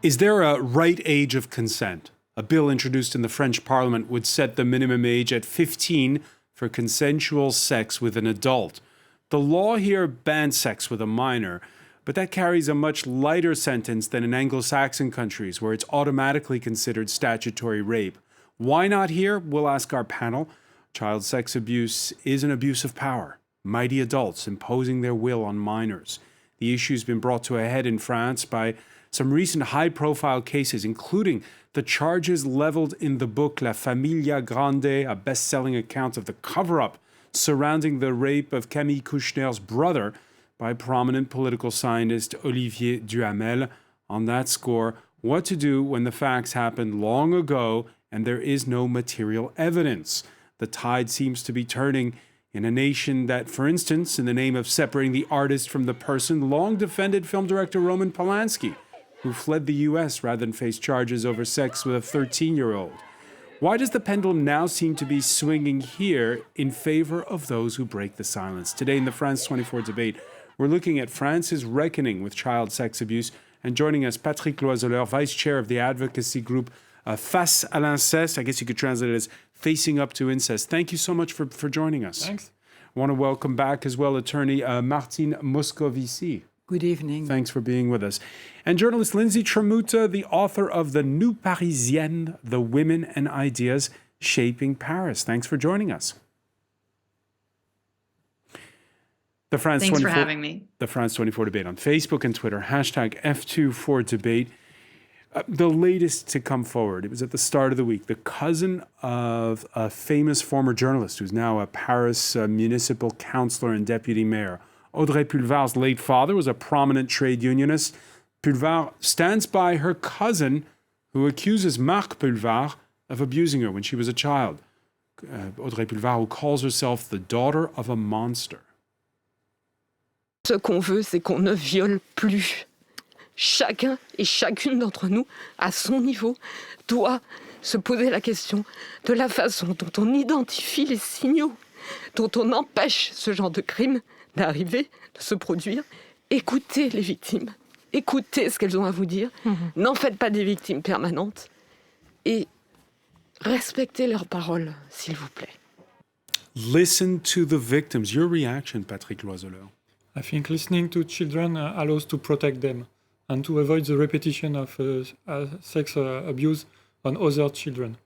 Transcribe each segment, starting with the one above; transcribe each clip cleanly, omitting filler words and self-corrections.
Is there a right age of consent? A bill introduced in the French Parliament would set the minimum age at 15 for consensual sex with an adult. The law here bans sex with a minor, but that carries a much lighter sentence than in Anglo-Saxon countries, where it's automatically considered statutory rape. Why not here? We'll ask our panel. Child sex abuse is an abuse of power. Mighty adults imposing their will on minors. The issue's been brought to a head in France by some recent high-profile cases, including the charges leveled in the book La Familia Grande, a best-selling account of the cover-up surrounding the rape of Camille Kouchner's brother by prominent political scientist Olivier Duhamel. On that score, what to do when the facts happened long ago and there is no material evidence. The tide seems to be turning in a nation that, for instance, in the name of separating the artist from the person, long defended film director Roman Polanski, who fled the U.S. rather than face charges over sex with a 13-year-old. Why does the pendulum now seem to be swinging here in favor of those who break the silence? Today in the France 24 debate, we're looking at France's reckoning with child sex abuse. And joining us, Patrick Loiseleur, vice chair of the advocacy group Face à l'Inceste. I guess you could translate it as Facing Up to Incest. Thank you so much for joining us. Thanks. I want to welcome back as well attorney Martine Moscovici. Good evening. Thanks for being with us. And journalist Lindsay Tramuta, the author of The New Parisienne, The Women and Ideas Shaping Paris. Thanks for joining us. Thanks for having me. The France 24 debate on Facebook and Twitter, hashtag F24debate. The latest to come forward, it was at the start of the week, the cousin of a famous former journalist who's now a Paris municipal councillor and deputy mayor. Audrey Pulvar's late father was a prominent trade unionist. Pulvar stands by her cousin who accuses Marc Pulvar of abusing her when she was a child. Audrey Pulvar, who calls herself the daughter of a monster. Ce qu'on veut, c'est qu'on ne viole plus. Chacun et chacune d'entre nous, à son niveau, doit se poser la question de la façon dont on identifie les signaux, dont on empêche ce genre de crime d'arriver, de se produire. Écoutez les victimes, écoutez ce qu'elles ont à vous dire, n'en faites pas des victimes permanentes et respectez leurs paroles, s'il vous plaît. Listen to the victims. Your reaction, Patrick Loiseleur? I think listening to children allows to protect them and to avoid the repetition of sex abuse on other children.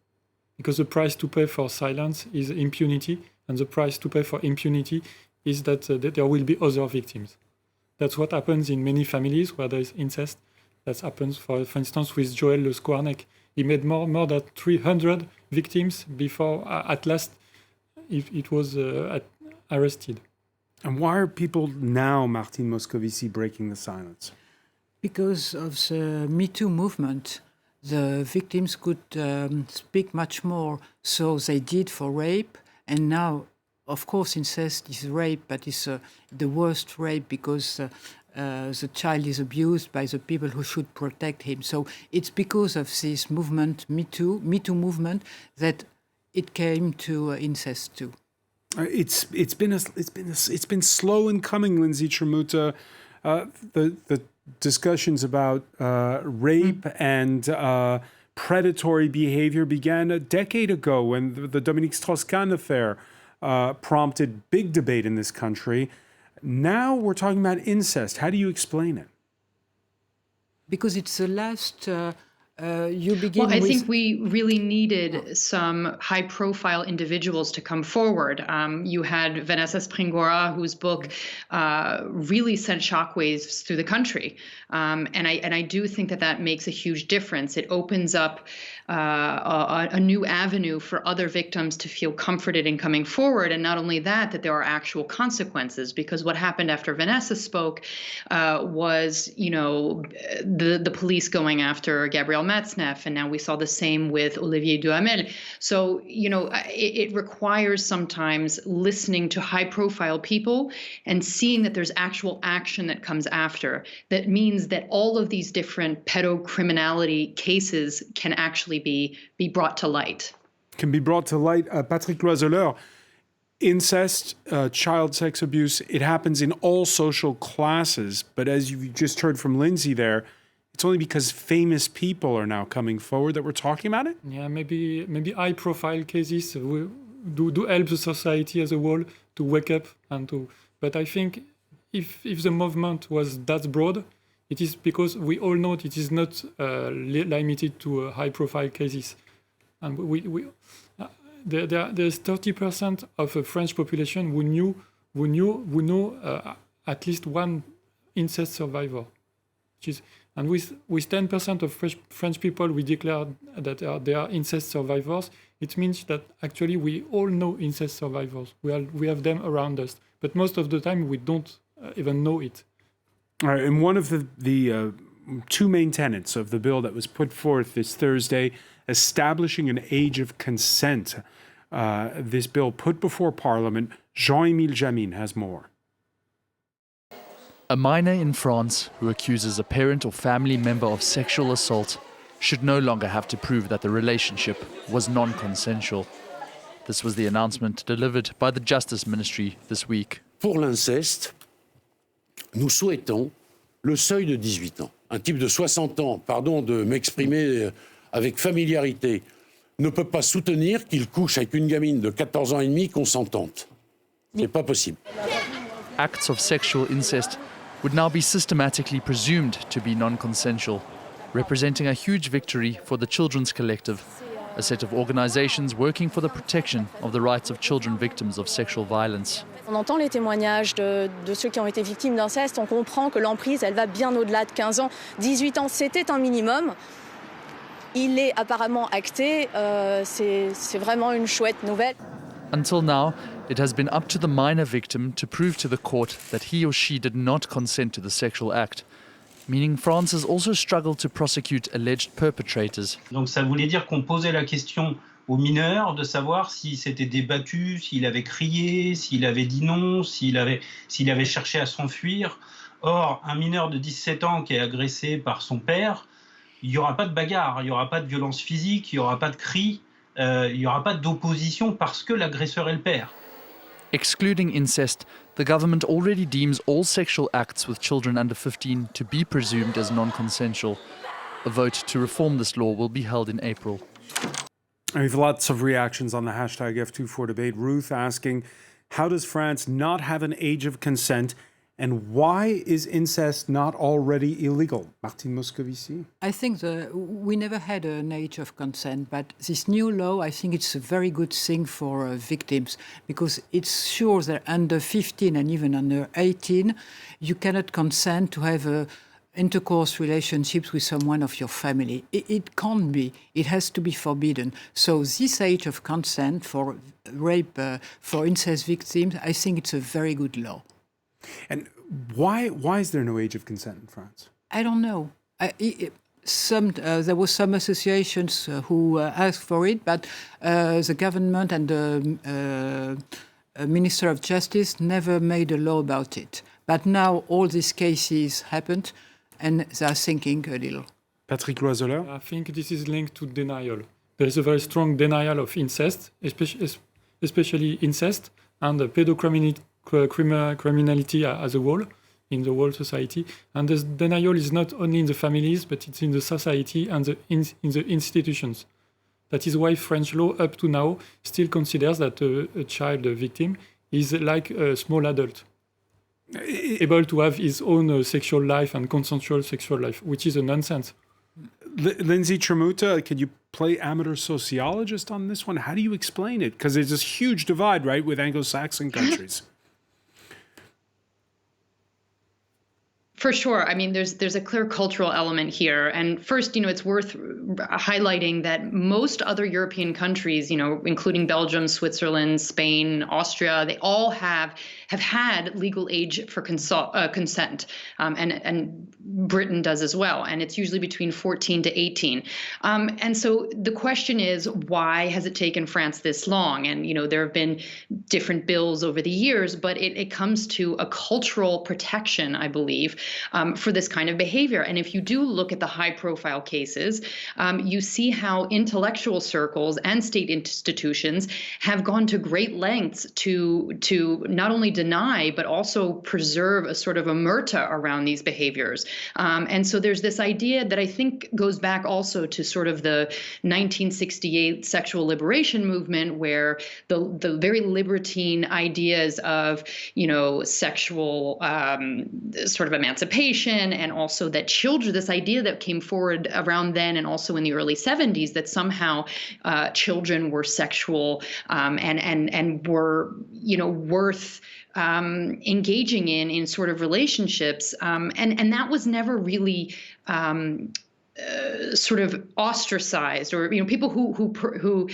Because the price to pay for silence is impunity, and the price to pay for impunity is that there will be other victims. That's what happens in many families where there is incest. That happens, for instance, with Joël Le Squarneck. He made more than 300 victims before, at last, it was arrested. And why are people now, Martine Moscovici, breaking the silence? Because of the Me Too movement, the victims could speak much more. So they did for rape, and now, of course, incest is rape, but it's the worst rape because the child is abused by the people who should protect him. So it's because of this movement, Me Too movement, that it came to incest too. It's been slow in coming, Lindsay Tramuta. The discussions about rape and predatory behavior began a decade ago when the Dominique Strauss-Kahn affair prompted big debate in this country. Now we're talking about incest. How do you explain it? Because it's the last... you begin Well, I think we really needed some high-profile individuals to come forward. You had Vanessa Springora, whose book really sent shockwaves through the country, and I do think that makes a huge difference. It opens up a new avenue for other victims to feel comforted in coming forward, and not only that there are actual consequences. Because what happened after Vanessa spoke was, the police going after Gabrielle Matzneff, and now we saw the same with Olivier Duhamel. So, it requires sometimes listening to high-profile people and seeing that there's actual action that comes after. That means that all of these different pedocriminality cases can actually be brought to light. Can be brought to light. Patrick Loiseleur, incest, child sex abuse, it happens in all social classes. But as you just heard from Lindsay there, it's only because famous people are now coming forward that we're talking about it? Yeah, maybe high-profile cases do help the society as a whole to wake up and to. But I think if the movement was that broad, it is because we all know it is not limited to high-profile cases, and there's 30% of the French population who know at least one incest survivor, and with 10% of French people we declare that they are incest survivors. It means that actually we all know incest survivors. We have them around us, but most of the time we don't even know it. All right, and one of the two main tenets of the bill that was put forth this Thursday, establishing an age of consent. This bill put before Parliament. Jean-Émile Jamin has more. A minor in France who accuses a parent or family member of sexual assault should no longer have to prove that the relationship was non-consensual. This was the announcement delivered by the Justice Ministry this week. Pour l'inceste, nous souhaitons le seuil de 18 ans. Un type de 60 ans, pardon de m'exprimer avec familiarité, ne peut pas soutenir qu'il couche avec une gamine de 14 ans et demi consentante. C'est pas possible. Acts of sexual incest would now be systematically presumed to be non-consensual, representing a huge victory for the Children's Collective, a set of organizations working for the protection of the rights of children victims of sexual violence. On entend les témoignages de ceux qui ont été victimes d'inceste, on comprend que l'emprise, elle va bien au-delà de 15 ans. 18 ans, c'était un minimum. Il est apparemment acté, c'est vraiment une chouette nouvelle. Until now, it has been up to the minor victim to prove to the court that he or she did not consent to the sexual act, meaning France has also struggled to prosecute alleged perpetrators. Donc ça voulait dire qu'on posait la question au mineur de savoir s'il s'était débattu, s'il avait crié, s'il avait dit non, s'il avait cherché à s'enfuir. Or, un mineur de 17 ans qui est agressé par son père, il n'y aura pas de bagarre, il n'y aura pas de violence physique, il n'y aura pas de cris, il n'y aura pas d'opposition parce que l'agresseur est le père. Excluding incest, the government already deems all sexual acts with children under 15 to be presumed as non-consensual. A vote to reform this law will be held in April. We have lots of reactions on the hashtag F24debate. Ruth asking, how does France not have an age of consent, and why is incest not already illegal? Martine Moscovici? I think we never had an age of consent, but this new law, I think it's a very good thing for victims, because it shows that under 15 and even under 18, you cannot consent to have intercourse relationships with someone of your family. It can't be. It has to be forbidden. So this age of consent for rape, for incest victims, I think it's a very good law. And why is there no age of consent in France? I don't know. There were some associations who asked for it, but the government and the Minister of Justice never made a law about it. But now all these cases happened, and they are thinking a little. Patrick Loiseleur? I think this is linked to denial. There is a very strong denial of incest, especially incest, and pedocriminality as a whole, in the whole society. And this denial is not only in the families, but it's in the society and in the institutions. That is why French law, up to now, still considers that a child victim is like a small adult, able to have his own sexual life and consensual sexual life, which is a nonsense. Lindsay Tremuta, could you play amateur sociologist on this one? How do you explain it? Because there's this huge divide, right, with Anglo-Saxon countries. For sure. I mean, there's a clear cultural element here. And first, it's worth highlighting that most other European countries, including Belgium, Switzerland, Spain, Austria, they all have had legal age for consent, and Britain does as well. And it's usually between 14 to 18. And so the question is, why has it taken France this long? And, there have been different bills over the years, but it comes to a cultural protection, I believe, for this kind of behavior. And if you do look at the high-profile cases, you see how intellectual circles and state institutions have gone to great lengths to not only deny but also preserve a sort of omerta around these behaviors. And so there's this idea that I think goes back also to sort of the 1968 sexual liberation movement, where the very libertine ideas of, sexual sort of emancipation, and also that children, this idea that came forward around then and also in the early 70s, that somehow children were sexual and were, worth engaging in sort of relationships. And that was never really sort of ostracized, or people who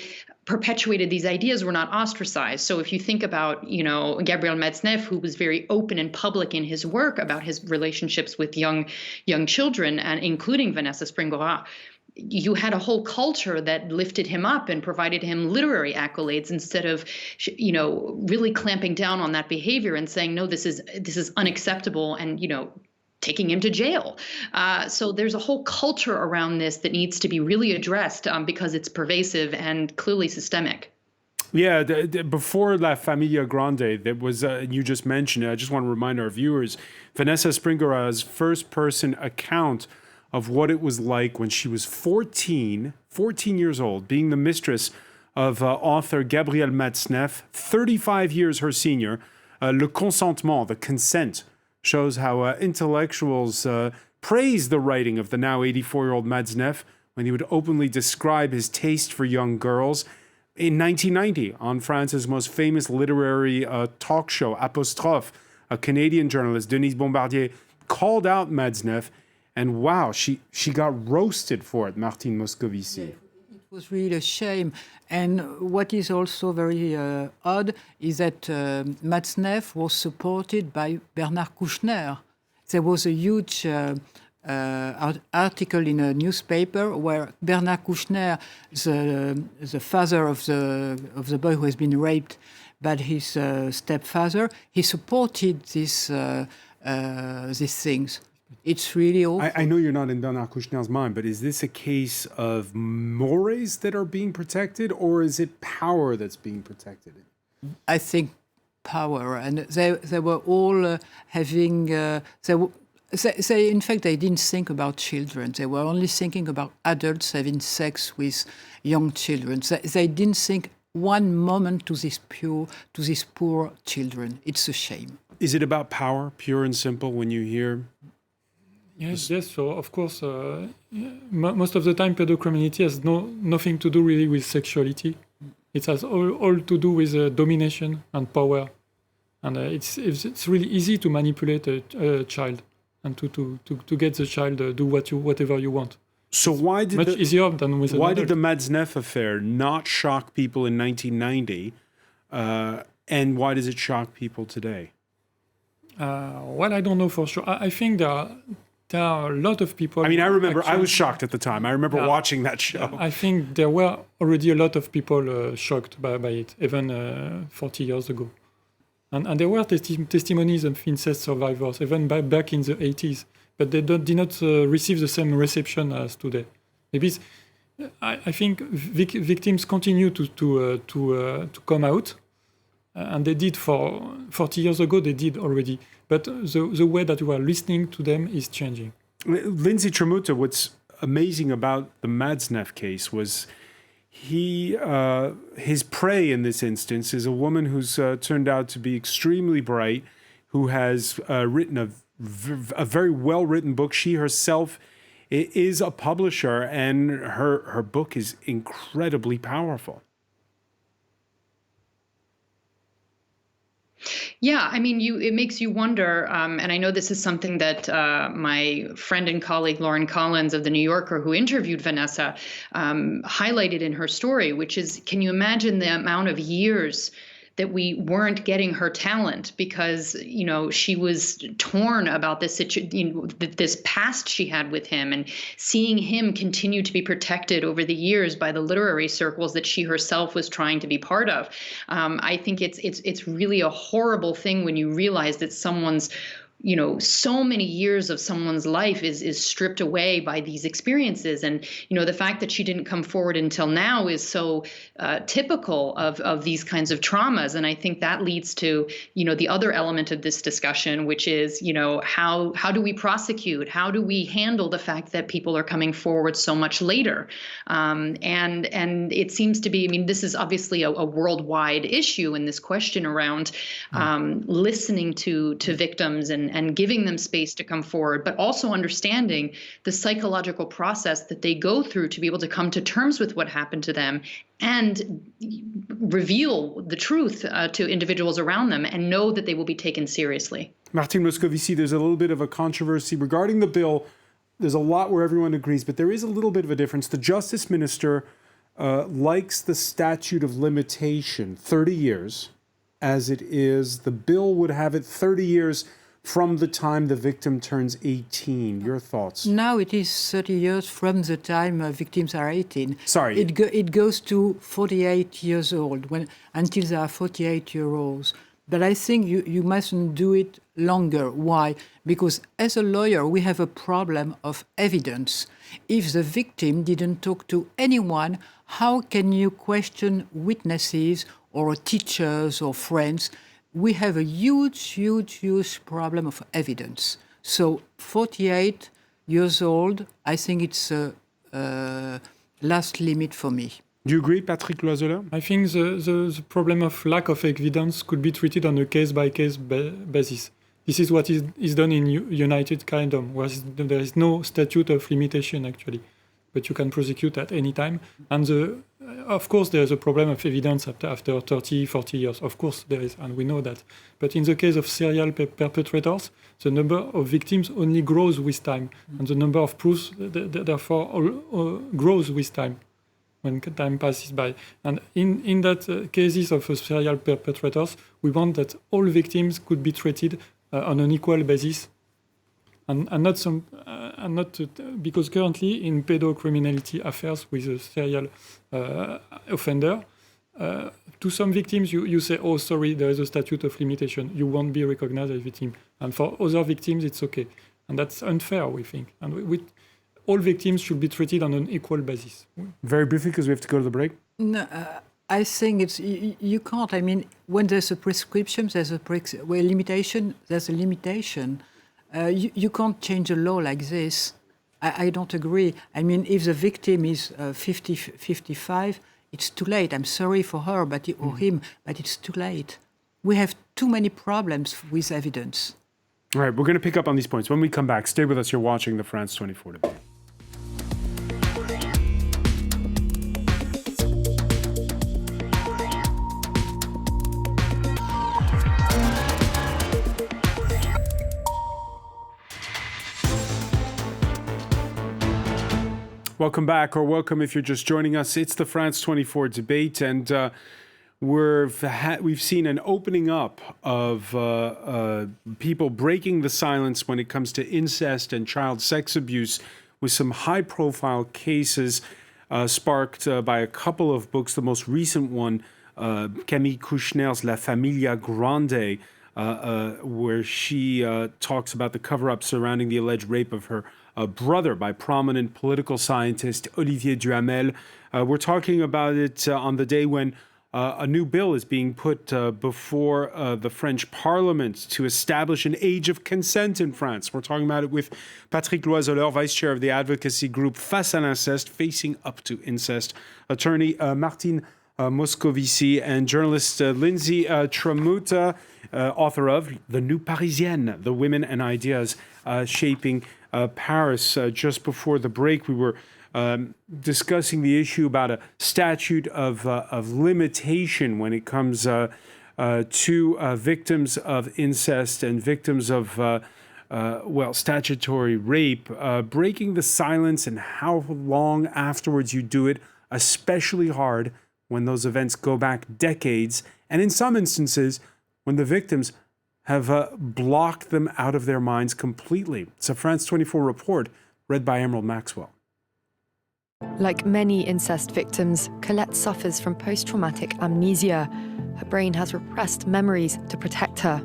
perpetuated these ideas were not ostracized. So if you think about Gabriel Matzneff, who was very open and public in his work about his relationships with young children, and including Vanessa Springora, you had a whole culture that lifted him up and provided him literary accolades, instead of, really clamping down on that behavior and saying, no, this is unacceptable, and, taking him to jail. So there's a whole culture around this that needs to be really addressed because it's pervasive and clearly systemic. Yeah, before La Familia Grande, that was, you just mentioned it, I just want to remind our viewers, Vanessa Springora's first-person account of what it was like when she was 14 years old, being the mistress of author Gabriel Matzneff, 35 years her senior. Le Consentement, the consent, shows how intellectuals praised the writing of the now 84-year-old Matzneff when he would openly describe his taste for young girls. In 1990, on France's most famous literary talk show, Apostrophe, a Canadian journalist, Denise Bombardier, called out Matzneff, and wow, she got roasted for it, Martine Moscovici. It was really a shame. And what is also very odd is that Matzneff was supported by Bernard Kouchner. There was a huge article in a newspaper where Bernard Kouchner, the father of the boy who has been raped by his stepfather, he supported these things. It's really awful. I know you're not in Bernard Kouchner's mind, but is this a case of mores that are being protected, or is it power that's being protected? I think power, and they were all having. They in fact they didn't think about children. They were only thinking about adults having sex with young children. They didn't think one moment to these poor children. It's a shame. Is it about power, pure and simple, when you hear? Yes. So of course, most of the time, pedocriminality has nothing to do really with sexuality. It has all to do with domination and power, and it's really easy to manipulate a child and to get the child do whatever you want. So why did easier than with why did the Matzneff affair not shock people in 1990, and why does it shock people today? Well, I don't know for sure. I think there are a lot of people. I mean, I remember I was shocked at the time. I remember watching that show. I think there were already a lot of people shocked by it, even 40 years ago. And there were testimonies of incest survivors, even back in the 80s, but they did not receive the same reception as today. Maybe I think victims continue to come out, and they did for 40 years ago, they did already. But the way that we are listening to them is changing. Lindsay Tramuta, what's amazing about the Matzneff case was his prey in this instance is a woman who's turned out to be extremely bright, who has written a very well-written book. She herself is a publisher, and her book is incredibly powerful. Yeah, I mean, it makes you wonder, and I know this is something that my friend and colleague Lauren Collins of The New Yorker, who interviewed Vanessa, highlighted in her story, which is, can you imagine the amount of years that we weren't getting her talent because, she was torn about this this past she had with him, and seeing him continue to be protected over the years by the literary circles that she herself was trying to be part of. I think it's really a horrible thing when you realize that someone's so many years of someone's life is stripped away by these experiences. And, the fact that she didn't come forward until now is so typical of these kinds of traumas. And I think that leads to, the other element of this discussion, which is, how do we prosecute? How do we handle the fact that people are coming forward so much later? And it seems to be, this is obviously a worldwide issue, and this question around listening to victims and giving them space to come forward, but also understanding the psychological process that they go through to be able to come to terms with what happened to them and reveal the truth to individuals around them and know that they will be taken seriously. Martine Moscovici, there's a little bit of a controversy regarding the bill. There's a lot where everyone agrees, but there is a little bit of a difference. The Justice Minister likes the statute of limitation, 30 years, as it is. The bill would have it 30 years from the time the victim turns 18. Your thoughts? Now it is 30 years from the time victims are 18. Sorry. It goes to 48 years old, until they are 48-year-olds. But I think you mustn't do it longer. Why? Because as a lawyer, we have a problem of evidence. If the victim didn't talk to anyone, how can you question witnesses or teachers or friends? We have a huge problem of evidence. So 48 years old, I think it's a last limit for me. Do you agree, Patrick Loiseleur? I think the problem of lack of evidence could be treated on a case-by-case basis. This is what is done in United Kingdom, where there is no statute of limitation, actually. But you can prosecute at any time. And of course, there is a problem of evidence after 30, 40 years. Of course, there is, and we know that. But in the case of serial perpetrators, the number of victims only grows with time. And the number of proofs, therefore, grows with time when time passes by. And in that cases of serial perpetrators, we want that all victims could be treated on an equal basis. And not because currently in pedocriminality affairs with a serial offender, to some victims you say, oh sorry, there is a statute of limitation, you won't be recognized as a victim, and for other victims it's okay, and that's unfair, we think, and all victims should be treated on an equal basis. Very briefly, because we have to go to the break. No, I think it's you can't. I mean, when there's a prescription, there's a limitation. There's a limitation. You can't change a law like this. I don't agree. I mean, if the victim is 50, 55, it's too late. I'm sorry for her or him, but it's too late. We have too many problems with evidence. All right, we're going to pick up on these points. When we come back, stay with us. You're watching the France 24 debate. Welcome back, or welcome if you're just joining us. It's the France 24 debate, and we've seen an opening up of people breaking the silence when it comes to incest and child sex abuse, with some high-profile cases sparked by a couple of books. The most recent one, Camille Kouchner's La Familia Grande, where she talks about the cover-up surrounding the alleged rape of her brother by prominent political scientist Olivier Duhamel. We're talking about it on the day when a new bill is being put before the French Parliament to establish an age of consent in France. We're talking about it with Patrick Loiseleur, vice chair of the advocacy group Face à l'Inceste, Facing Up to Incest, attorney Martine Moscovici, and journalist Lindsay Tramuta, author of The New Parisienne, The Women and Ideas Shaping Paris. Just before the break, we were discussing the issue about a statute of limitation when it comes to victims of incest and victims of, statutory rape, breaking the silence and how long afterwards you do it, especially hard when those events go back decades, and in some instances, when the victims have blocked them out of their minds completely. It's a France 24 report read by Emerald Maxwell. Like many incest victims, Colette suffers from post-traumatic amnesia. Her brain has repressed memories to protect her.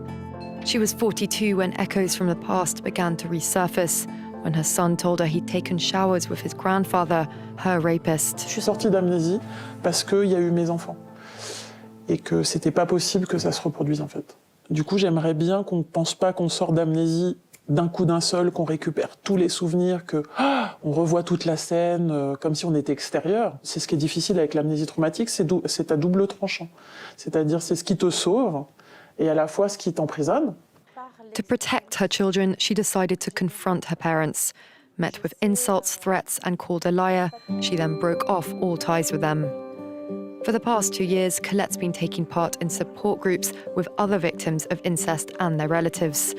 She was 42 when echoes from the past began to resurface, when her son told her he'd taken showers with his grandfather, her rapist. Je suis sortie d'Amnésie parce qu'il y a eu mes enfants et que c'était pas possible que ça se reproduise en fait. Du coup, j'aimerais bien qu'on ne pense pas qu'on sort d'Amnésie d'un coup d'un seul, qu'on récupère tous les souvenirs, on revoit toute la scène comme si on était extérieur. C'est ce qui est difficile avec l'amnésie traumatique, c'est à double tranchant. C'est-à-dire c'est ce qui te sauve et à la fois ce qui t'emprisonne. To protect her children, she decided to confront her parents. Met with insults, threats, and called a liar, she then broke off all ties with them. For the past 2 years, Colette's been taking part in support groups with other victims of incest and their relatives.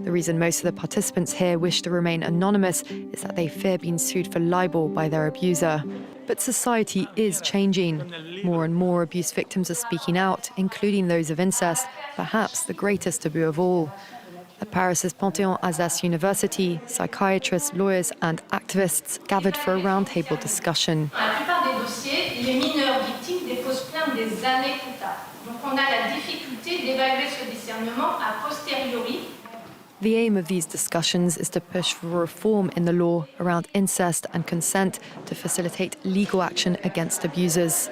The reason most of the participants here wish to remain anonymous is that they fear being sued for libel by their abuser. But society is changing. More and more abuse victims are speaking out, including those of incest, perhaps the greatest taboo of all. At Paris's Panthéon-Assas University, psychiatrists, lawyers and activists gathered for a roundtable discussion. Dans la plupart des dossiers, les mineurs victimes déposent plainte des années plus tard. Donc on a la difficulté d'évaluer ce discernement a posteriori. The aim of these discussions is to push for reform in the law around incest and consent to facilitate legal action against abusers.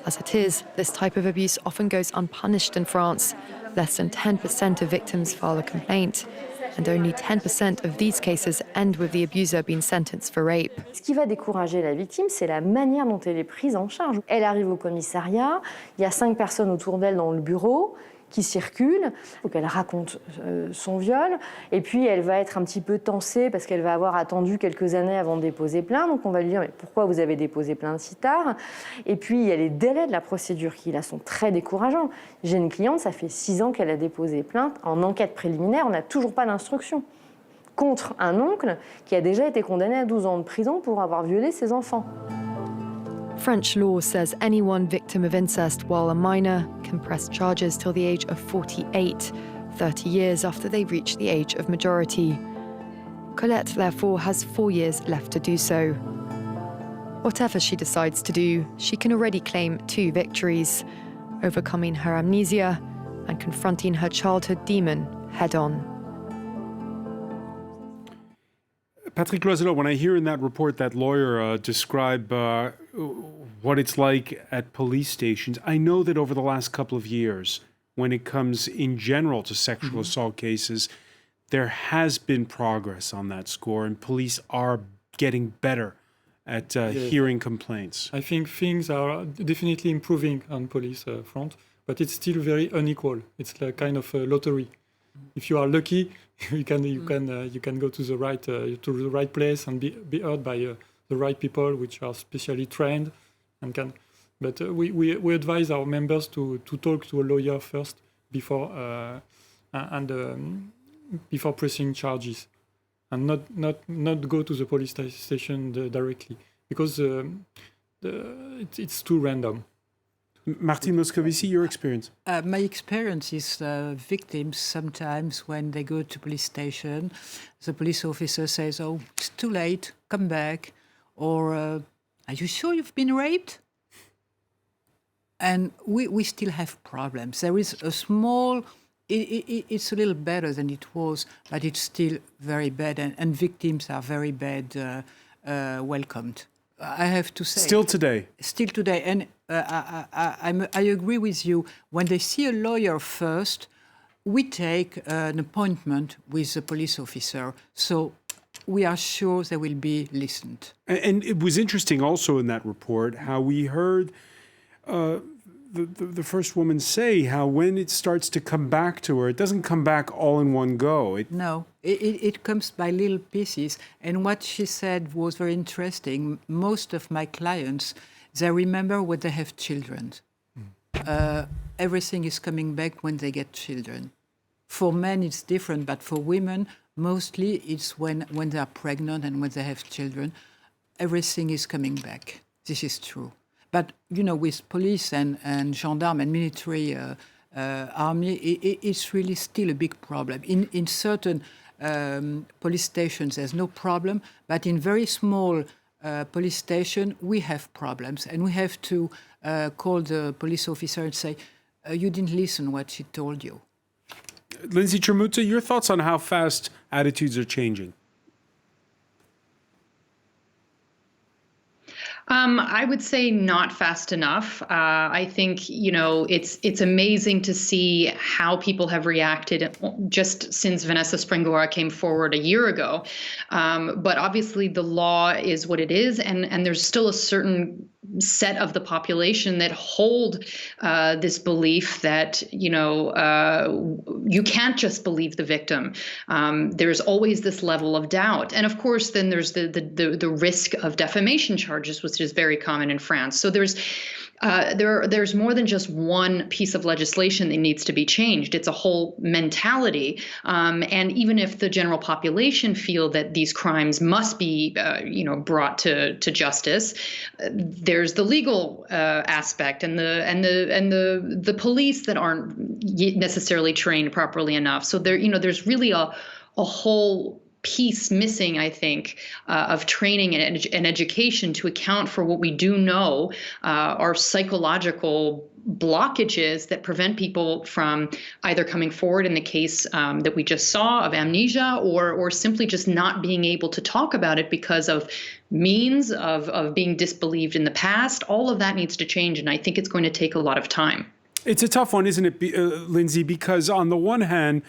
As it is, this type of abuse often goes unpunished in France. Less than 10% of victims file a complaint, and only 10% of these cases end with the abuser being sentenced for rape. Ce qui va décourager la victime, c'est la manière dont elle est prise en charge. Elle arrive au commissariat, il y a 5 personnes autour d'elle dans le bureau qui circulent, il faut qu'elle raconte son viol, et puis elle va être un petit peu tensée parce qu'elle va avoir attendu quelques années avant de déposer plainte, donc on va lui dire « mais pourquoi vous avez déposé plainte si tard ?» Et puis il y a les délais de la procédure qui là sont très décourageants. J'ai une cliente, ça fait 6 ans qu'elle a déposé plainte, en enquête préliminaire, on n'a toujours pas d'instruction, contre un oncle qui a déjà été condamné à 12 ans de prison pour avoir violé ses enfants. French law says anyone victim of incest while a minor can press charges till the age of 48, 30 years after they reach the age of majority. Colette, therefore, has 4 years left to do so. Whatever she decides to do, she can already claim 2 victories: overcoming her amnesia and confronting her childhood demon head-on. Patrick Loiselot, when I hear in that report that lawyer describe what it's like at police stations, I know that over the last couple of years, when it comes in general to sexual assault cases, there has been progress on that score, and police are getting better at hearing complaints. I think things are definitely improving on police front, but it's still very unequal. It's like kind of a lottery. If you are lucky, you can go to the right place and be heard by the right people, which are specially trained, and can. But we advise our members to talk to a lawyer first before before pressing charges, and not go to the police station directly, because it's too random. Martin Moscovici, your experience? My experience is victims sometimes when they go to police station, the police officer says, "Oh, it's too late, come back," or "Are you sure you've been raped?" And we still have problems. There is a small, it's a little better than it was, but it's still very bad, and victims are very bad welcomed. I have to say. Still today. Still today. And I agree with you. When they see a lawyer first, we take an appointment with the police officer. So we are sure they will be listened. And it was interesting also in that report how we heard the first woman say how when it starts to come back to her, it doesn't come back all in one go. No, it comes by little pieces. And what she said was very interesting. Most of my clients, they remember when they have children. Everything is coming back when they get children. For men, it's different, but for women, mostly it's when they are pregnant and when they have children. Everything is coming back. This is true. But, you know, with police and gendarme and military army, it's really still a big problem. In certain police stations, there's no problem, but in very small police station, we have problems. And we have to call the police officer and say, you didn't listen what she told you. Lindsay Tramuta, your thoughts on how fast attitudes are changing? I would say not fast enough. I think, it's amazing to see how people have reacted just since Vanessa Springora came forward a year ago. But obviously the law is what it is, and there's still a certain set of the population that hold this belief that, you can't just believe the victim. There's always this level of doubt. And of course, then there's the risk of defamation charges, which is very common in France. So there's more than just one piece of legislation that needs to be changed. It's a whole mentality. And even if the general population feel that these crimes must be, brought to justice, there's the legal aspect and the police that aren't necessarily trained properly enough. So there's really a whole piece missing, I think, of training and education to account for what we do know are psychological blockages that prevent people from either coming forward in the case that we just saw of Amnesia, or simply just not being able to talk about it because of means of being disbelieved in the past. All of that needs to change, and I think it's going to take a lot of time. It's a tough one, isn't it, Lindsay? Because on the one hand,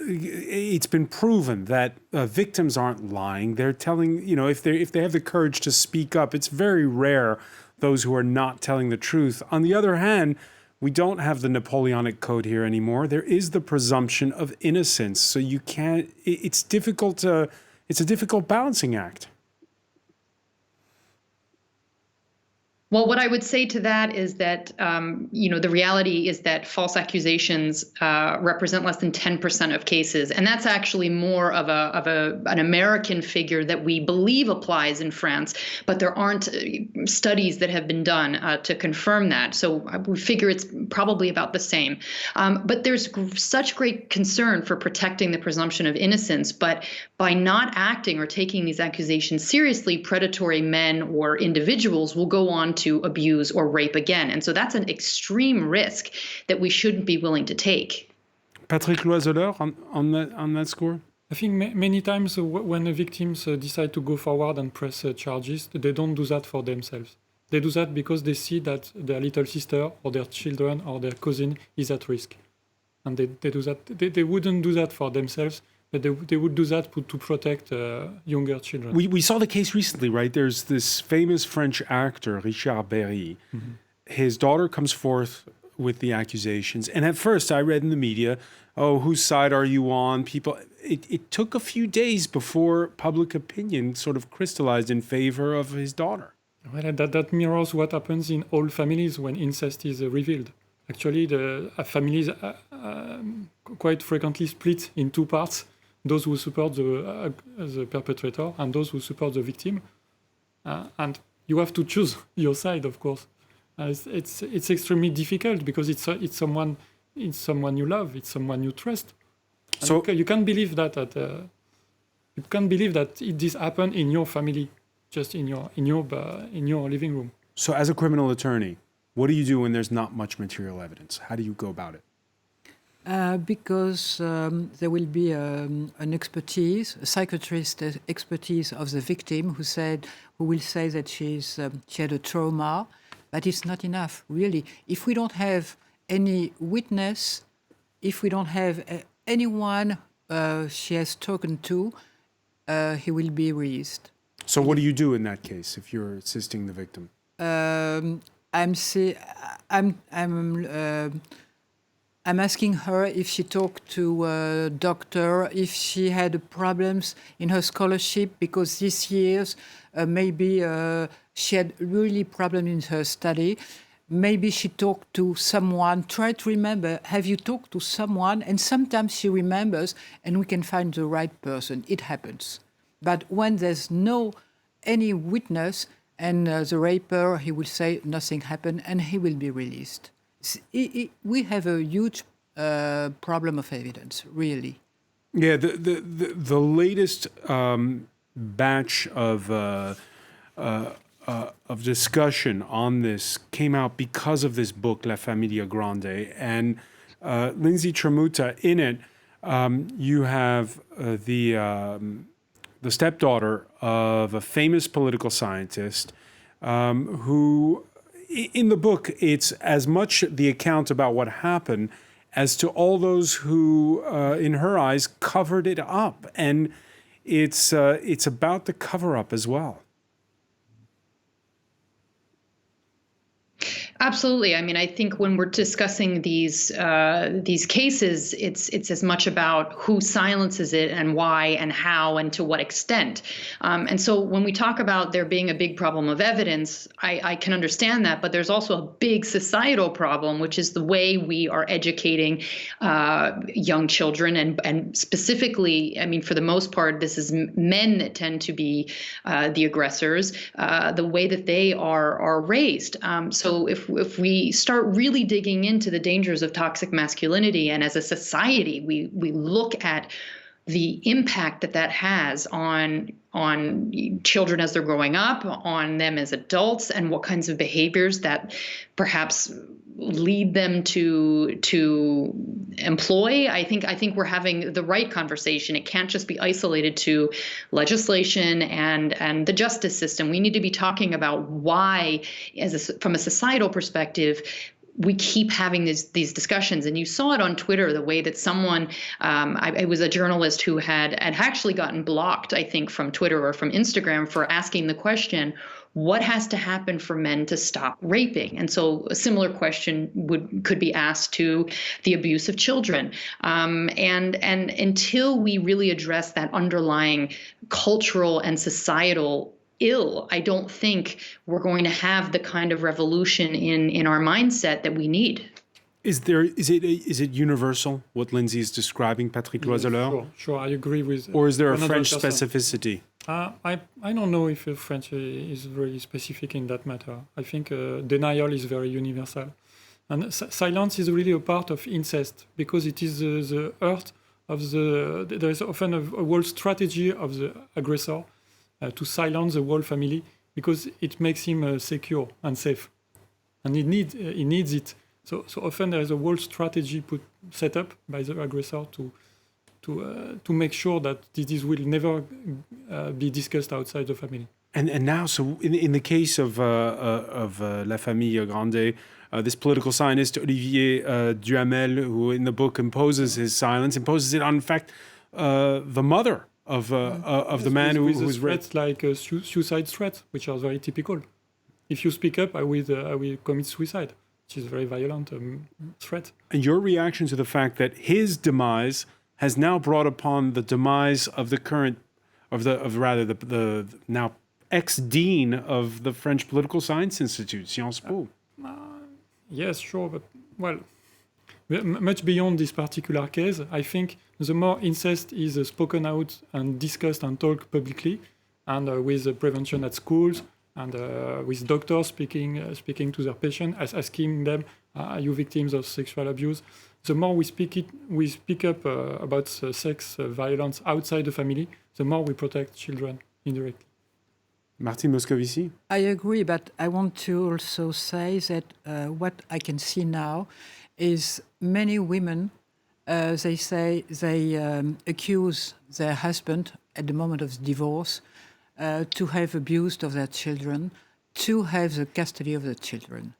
it's been proven that victims aren't lying. They're telling, if they have the courage to speak up, it's very rare those who are not telling the truth. On the other hand, we don't have the Napoleonic Code here anymore. There is the presumption of innocence. So you can't, it's a difficult balancing act. Well, what I would say to that is that, the reality is that false accusations represent less than 10% of cases. And that's actually more of an American figure that we believe applies in France. But there aren't studies that have been done to confirm that. So we figure it's probably about the same. But there's such great concern for protecting the presumption of innocence. But by not acting or taking these accusations seriously, predatory men or individuals will go on to abuse or rape again. And so that's an extreme risk that we shouldn't be willing to take. Patrick Loiseleur, on that score? I think many times when the victims decide to go forward and press charges, they don't do that for themselves. They do that because they see that their little sister or their children or their cousin is at risk. And they do that. They wouldn't do that for themselves, but they would do that to protect younger children. We saw the case recently, right? There's this famous French actor, Richard Berry. Mm-hmm. His daughter comes forth with the accusations. And at first I read in the media, whose side are you on? It took a few days before public opinion sort of crystallized in favor of his daughter. Well, that mirrors what happens in all families when incest is revealed. Actually, the families quite frequently split in two parts. Those who support the perpetrator and those who support the victim. And you have to choose your side, of course. It's extremely difficult because it's someone you love, it's someone you trust. And so you can't believe that this happened in your family, just in your living room. So as a criminal attorney, what do you do when there's not much material evidence? How do you go about it? Because there will be an expertise, a psychiatrist expertise of the victim who will say that she had a trauma, but it's not enough, really. If we don't have any witness, if we don't have anyone she has talked to, he will be released. So what do you do in that case if you're assisting the victim? I'm asking her if she talked to a doctor, if she had problems in her scholarship, because this year maybe she had really problems in her study. Maybe she talked to someone. Try to remember, have you talked to someone? And sometimes she remembers and we can find the right person. It happens. But when there's any witness and the raper, he will say nothing happened and he will be released. We have a huge problem of evidence, really. Yeah, the latest batch of discussion on this came out because of this book, La Familia Grande, and Lindsay Tramuta, in it, you have the stepdaughter of a famous political scientist who, in the book, it's as much the account about what happened as to all those who, in her eyes, covered it up. And it's about the cover-up as well. Absolutely. I mean, I think when we're discussing these cases, it's as much about who silences it and why and how and to what extent. And so when we talk about there being a big problem of evidence, I can understand that, but there's also a big societal problem, which is the way we are educating young children, and specifically, I mean, for the most part, this is men that tend to be the aggressors, the way that they are raised. So if we start really digging into the dangers of toxic masculinity, and as a society, we look at the impact that has on children as they're growing up, on them as adults, and what kinds of behaviors that perhaps lead them to employ. I think we're having the right conversation. It can't just be isolated to legislation and the justice system. We need to be talking about why, from a societal perspective, we keep having these discussions. And you saw it on Twitter, the way that someone, I was a journalist who had actually gotten blocked, I think, from Twitter or from Instagram for asking the question, what has to happen for men to stop raping? And so a similar question could be asked to the abuse of children. And until we really address that underlying cultural and societal ill, I don't think we're going to have the kind of revolution in our mindset that we need. Is it universal what Lindsay is describing, Patrick Loiseleur? Sure, I agree with. Or is there a 100%. French specificity? I don't know if French is very specific in that matter. I think denial is very universal, and silence is really a part of incest, because it is the heart of the. There is often a whole strategy of the aggressor to silence the whole family, because it makes him secure and safe, and he needs it. So often there is a whole strategy set up by the aggressor to make sure that this will never be discussed outside the family. And now, so in the case of La Famille Grande, this political scientist Olivier Duhamel, who in the book imposes his silence, imposes it on, in fact, the mother of the man who's threats like suicide threats, which are very typical. If you speak up, I will commit suicide, which is a very violent threat. And your reaction to the fact that his demise has now brought upon the demise of the now ex-dean of the French Political Science Institute, Sciences Po. Yes, sure, but well, much beyond this particular case, I think the more incest is spoken out and discussed and talked publicly, and with prevention at schools, and with doctors speaking to their patients, asking them, "Are you victims of sexual abuse?" The more we speak up about sex violence outside the family, the more we protect children indirectly. Martine Moscovici? I agree, but I want to also say that what I can see now is many women, they say they accuse their husband at the moment of divorce to have abused of their children, to have the custody of the children.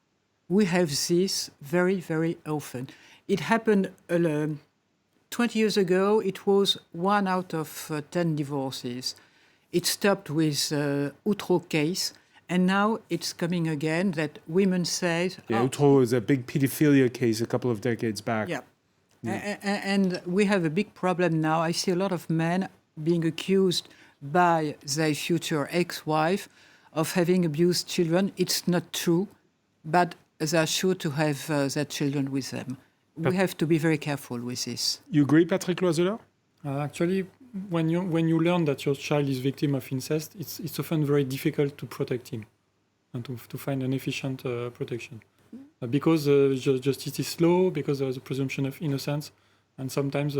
We have this very, very often. It happened 20 years ago. It was 1 out of 10 divorces. It stopped with Outreau case, and now it's coming again that women say... Yeah, Outreau was a big pedophilia case a couple of decades back. Yeah. And we have a big problem now. I see a lot of men being accused by their future ex-wife of having abused children. It's not true, but they are sure to have their children with them. We have to be very careful with this. You agree, Patrick Loiseleur? Actually, when you learn that your child is victim of incest, it's often very difficult to protect him and to find an efficient protection. Because justice is slow, because there is a presumption of innocence, and sometimes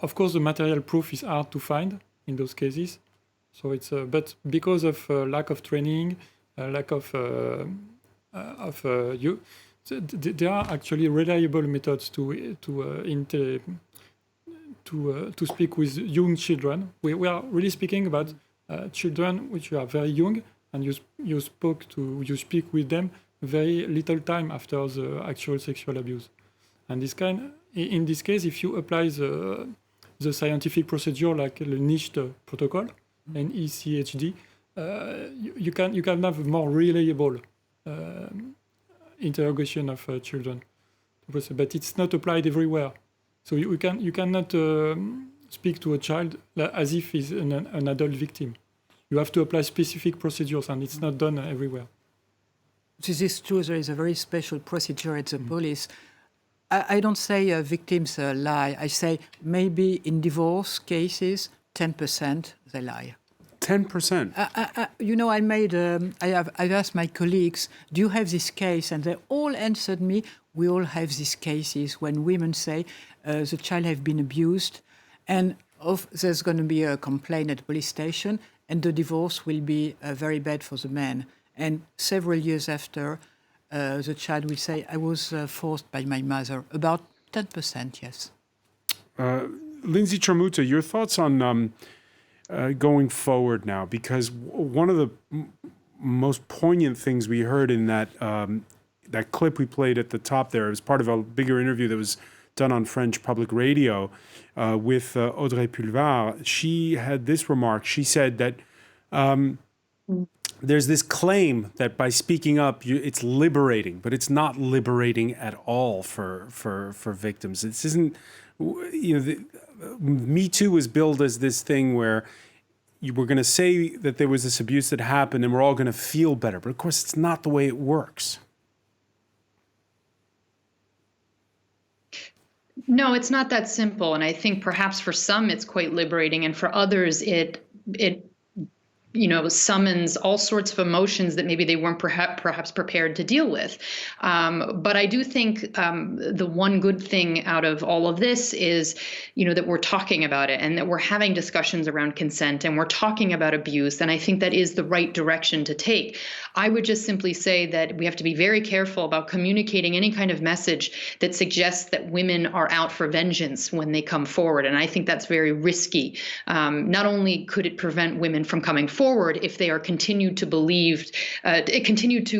of course, the material proof is hard to find in those cases. So but because of lack of training, lack of there are actually reliable methods to speak with young children. We are really speaking about children which are very young, and you speak with them very little time after the actual sexual abuse. And in this case, if you apply the scientific procedure like the NIST protocol and ECHD, you can have a more reliable interrogation of children. But it's not applied everywhere. So you cannot speak to a child as if he's an adult victim. You have to apply specific procedures, and it's not done everywhere. This is true. There is a very special procedure at the police. I don't say victims lie. I say maybe in divorce cases, 10% they lie. 10%? I've asked my colleagues, do you have this case? And they all answered me, we all have these cases when women say the child has been abused, and there's going to be a complaint at the police station, and the divorce will be very bad for the man. And several years after, the child will say, I was forced by my mother. About 10%, yes. Lindsay Tramuta, your thoughts on going forward now? Because one of the most poignant things we heard in that clip we played at the top there, it was part of a bigger interview that was done on French public radio with Audrey Pulvar. She had this remark. She said that there's this claim that by speaking up, it's liberating, but it's not liberating at all for victims. This isn't, Me Too was billed as this thing where you were going to say that there was this abuse that happened and we're all going to feel better. But of course, it's not the way it works. No, it's not that simple. And I think perhaps for some it's quite liberating, and for others it summons all sorts of emotions that maybe they weren't perhaps prepared to deal with. But I do think the one good thing out of all of this is, that we're talking about it and that we're having discussions around consent and we're talking about abuse. And I think that is the right direction to take. I would just simply say that we have to be very careful about communicating any kind of message that suggests that women are out for vengeance when they come forward. And I think that's very risky. Not only could it prevent women from coming forward if they are continued to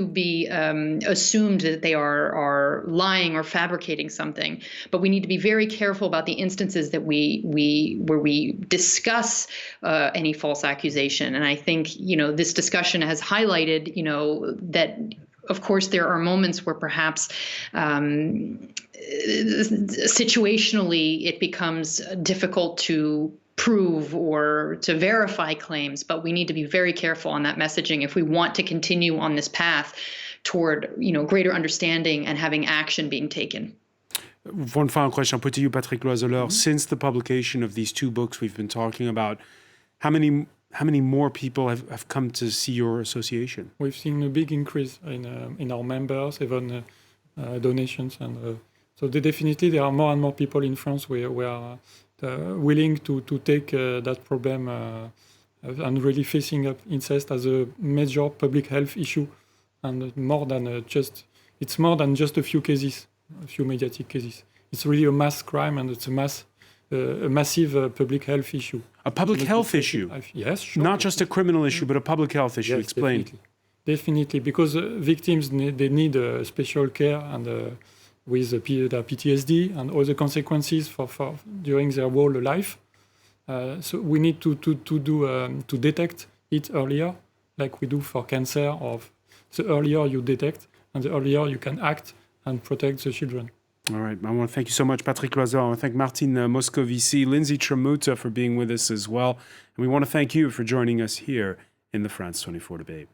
be assumed that they are lying or fabricating something, but we need to be very careful about the instances that where we discuss any false accusation. And I think this discussion has highlighted that of course there are moments where perhaps situationally it becomes difficult to prove or to verify claims, but we need to be very careful on that messaging if we want to continue on this path toward, greater understanding and having action being taken. One final question I'll put to you, Patrick Loiseleur. Since the publication of these two books we've been talking about, how many more people have come to see your association? We've seen a big increase in our members, even donations, and so definitely there are more and more people in France who are willing to take that problem and really facing up incest as a major public health issue, and it's more than just a few cases, a few mediatic cases. It's really a mass crime, and it's a massive public health issue. A public health issue? Yes, sure. Not just a criminal issue, but a public health issue. Yes, explain. Definitely, because victims need special care and with the PTSD and all the consequences for during their whole life. So we need to detect it earlier, like we do for cancer. The earlier you detect, and the earlier you can act and protect the children. All right. I want to thank you so much, Patrick Loiseleur. I want to thank Martine Moscovici, Lindsay Tramuta for being with us as well. And we want to thank you for joining us here in the France 24 debate.